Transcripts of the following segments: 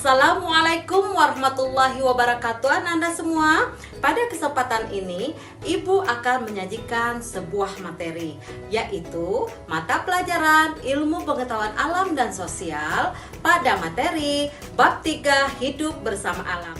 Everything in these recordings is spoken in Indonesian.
Assalamualaikum warahmatullahi wabarakatuh Anda semua. Pada kesempatan ini Ibu akan menyajikan sebuah materi, yaitu mata pelajaran ilmu pengetahuan alam dan sosial pada materi bab 3 hidup bersama alam.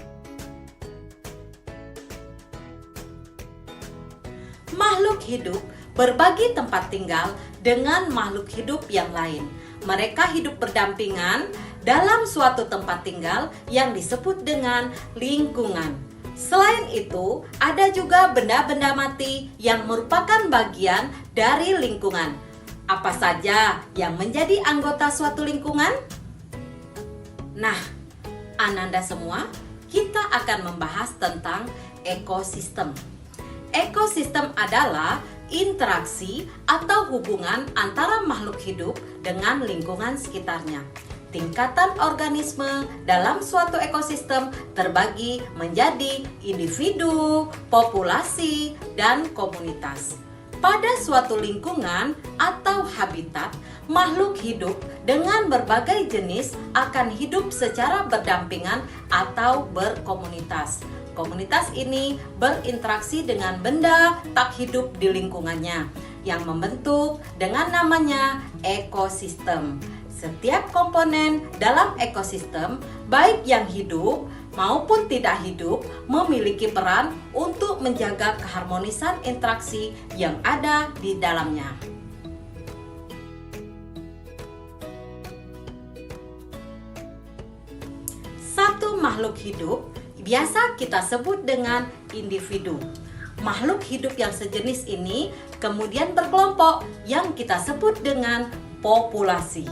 Makhluk hidup berbagi tempat tinggal dengan makhluk hidup yang lain. Mereka hidup berdampingan dalam suatu tempat tinggal yang disebut dengan lingkungan. Selain itu, ada juga benda-benda mati yang merupakan bagian dari lingkungan. Apa saja yang menjadi anggota suatu lingkungan? Nah, Ananda semua, kita akan membahas tentang ekosistem. Ekosistem adalah interaksi atau hubungan antara makhluk hidup dengan lingkungan sekitarnya. Tingkatan organisme dalam suatu ekosistem terbagi menjadi individu, populasi, dan komunitas. Pada suatu lingkungan atau habitat, makhluk hidup dengan berbagai jenis akan hidup secara berdampingan atau berkomunitas. Komunitas ini berinteraksi dengan benda tak hidup di lingkungannya yang membentuk dengan namanya ekosistem. Setiap komponen dalam ekosistem, baik yang hidup maupun tidak hidup, memiliki peran untuk menjaga keharmonisan interaksi yang ada di dalamnya. Satu makhluk hidup biasa kita sebut dengan individu. Makhluk hidup yang sejenis ini kemudian berkelompok yang kita sebut dengan populasi.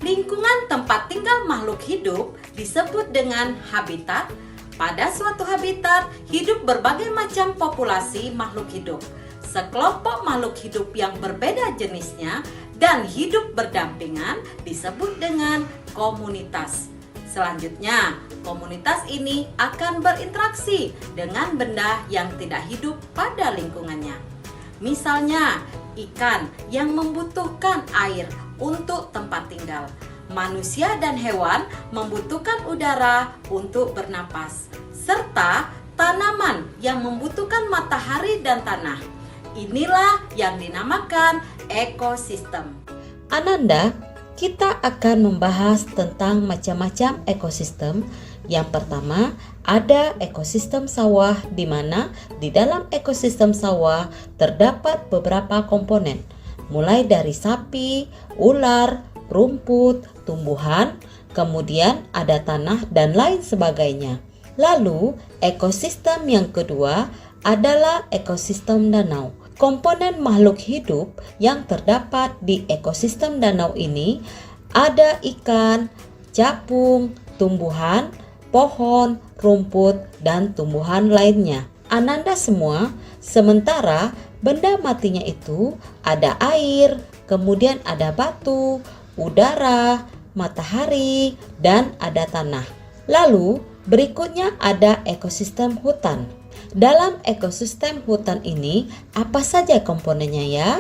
Lingkungan tempat tinggal makhluk hidup disebut dengan habitat. Pada suatu habitat hidup berbagai macam populasi makhluk hidup. Sekelompok makhluk hidup yang berbeda jenisnya dan hidup berdampingan disebut dengan komunitas. Selanjutnya, komunitas ini akan berinteraksi dengan benda yang tidak hidup pada lingkungannya. Misalnya, ikan yang membutuhkan air untuk tempat tinggal. Manusia dan hewan membutuhkan udara untuk bernapas, serta tanaman yang membutuhkan matahari dan tanah. Inilah yang dinamakan ekosistem. Ananda, kita akan membahas tentang macam-macam ekosistem. Yang pertama, ada ekosistem sawah, di mana di dalam ekosistem sawah terdapat beberapa komponen, mulai dari sapi, ular, rumput, tumbuhan, kemudian ada tanah dan lain sebagainya. Lalu, ekosistem yang kedua adalah ekosistem danau. Komponen makhluk hidup yang terdapat di ekosistem danau ini ada ikan, capung, tumbuhan, pohon, rumput, dan tumbuhan lainnya. Ananda semua, sementara benda matinya itu ada air, kemudian ada batu, udara, matahari, dan ada tanah. Lalu berikutnya ada ekosistem hutan. Dalam ekosistem hutan ini apa saja komponennya ya?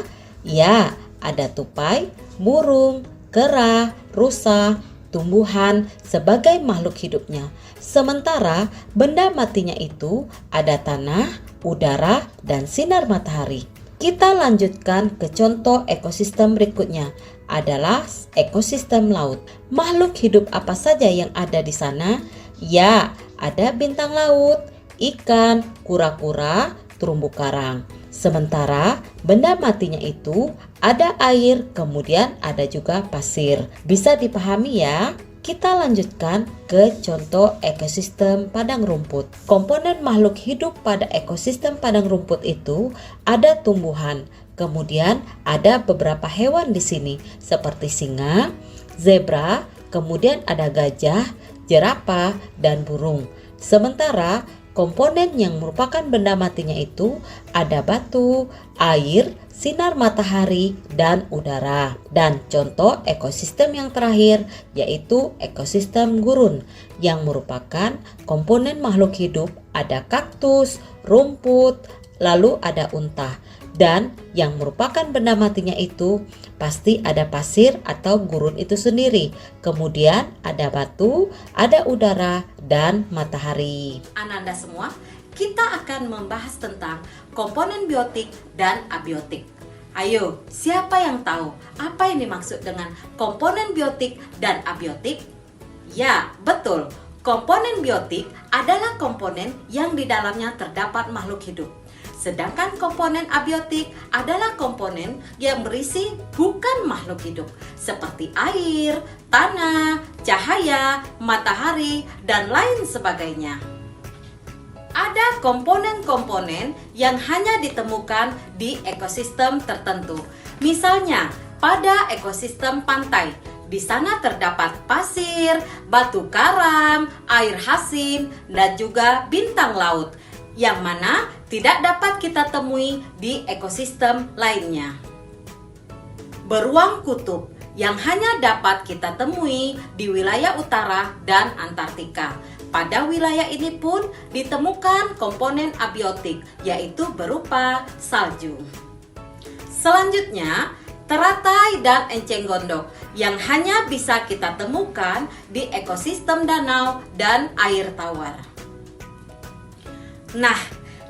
Ya, ada tupai, burung, kera, rusa, tumbuhan sebagai makhluk hidupnya. Sementara benda matinya itu ada tanah, udara, dan sinar matahari. Kita lanjutkan ke contoh ekosistem berikutnya, adalah ekosistem laut. Makhluk hidup apa saja yang ada di sana? Ya, ada bintang laut, ikan, kura-kura, terumbu karang. Sementara benda matinya itu ada air, kemudian ada juga pasir. Bisa dipahami ya? Kita lanjutkan ke contoh ekosistem padang rumput. Komponen makhluk hidup pada ekosistem padang rumput itu ada tumbuhan, kemudian ada beberapa hewan di sini seperti singa, zebra, kemudian ada gajah, jerapah, dan burung. Sementara komponen yang merupakan benda matinya itu ada batu, air, sinar matahari, dan udara. Dan contoh ekosistem yang terakhir yaitu ekosistem gurun yang merupakan komponen makhluk hidup ada kaktus, rumput, lalu ada unta. Dan yang merupakan benda matinya itu pasti ada pasir atau gurun itu sendiri. Kemudian ada batu, ada udara, dan matahari. Ananda semua, kita akan membahas tentang komponen biotik dan abiotik. Ayo, siapa yang tahu apa yang dimaksud dengan komponen biotik dan abiotik? Ya, betul. Komponen biotik adalah komponen yang di dalamnya terdapat makhluk hidup. Sedangkan komponen abiotik adalah komponen yang berisi bukan makhluk hidup, seperti air, tanah, cahaya, matahari, dan lain sebagainya. Ada komponen-komponen yang hanya ditemukan di ekosistem tertentu. Misalnya, pada ekosistem pantai, di sana terdapat pasir, batu karang, air asin, dan juga bintang laut, yang mana tidak dapat kita temui di ekosistem lainnya. Beruang kutub yang hanya dapat kita temui di wilayah utara dan Antartika. Pada wilayah ini pun ditemukan komponen abiotik, yaitu berupa salju. Selanjutnya, teratai dan enceng gondok yang hanya bisa kita temukan di ekosistem danau dan air tawar. Nah,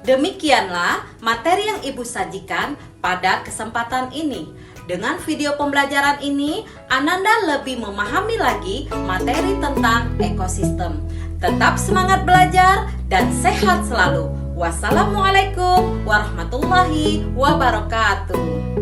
demikianlah materi yang Ibu sajikan pada kesempatan ini. Dengan video pembelajaran ini, Ananda lebih memahami lagi materi tentang ekosistem. Tetap semangat belajar dan sehat selalu. Wassalamualaikum warahmatullahi wabarakatuh.